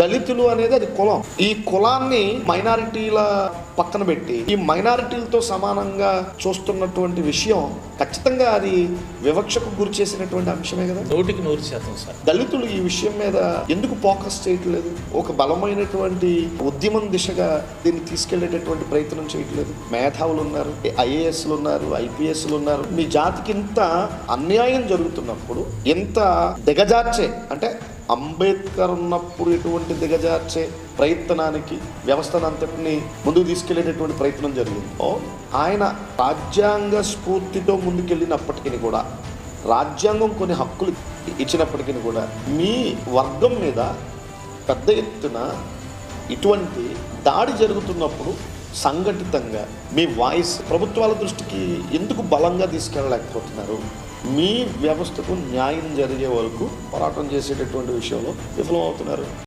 దళితులు అనేది అది కులం. ఈ కులాన్ని మైనారిటీల పక్కన పెట్టి ఈ మైనారిటీలతో సమానంగా చూస్తున్నటువంటి విషయం ఖచ్చితంగా అది వివక్షకు గురి చేసినటువంటి అంశమే కదా. 100% సార్. దళితులు ఈ విషయం మీద ఎందుకు ఫోకస్ చేయట్లేదు? ఒక బలమైనటువంటి ఉద్యమం దిశగా దీన్ని తీసుకెళ్లేటటువంటి ప్రయత్నం చేయట్లేదు. మేధావులు ఉన్నారు, ఐఏఎస్లు ఉన్నారు, ఐపీఎస్లు ఉన్నారు. మీ జాతికి ఇంత అన్యాయం జరుగుతున్నప్పుడు ఎంత దిగజార్చే, అంటే అంబేద్కర్ ఉన్నప్పుడు ఎటువంటి దిగజార్చే ప్రయత్నానికి వ్యవస్థను అంతటిని ముందుకు తీసుకెళ్లేటటువంటి ప్రయత్నం జరిగిందో, ఆయన రాజ్యాంగ స్ఫూర్తితో ముందుకెళ్ళినప్పటికీ కూడా, రాజ్యాంగం కొన్ని హక్కులు ఇచ్చినప్పటికీ కూడా మీ వర్గం మీద పెద్ద ఎత్తున ఇటువంటి దాడి జరుగుతున్నప్పుడు సంఘటితంగా మీ వాయిస్ ప్రభుత్వాల దృష్టికి ఎందుకు బలంగా తీసుకెళ్ళలేకపోతున్నారు? మీ వ్యవస్థకు న్యాయం జరిగే వరకు పోరాటం చేసేటటువంటి విషయంలో విఫలమవుతున్నారు.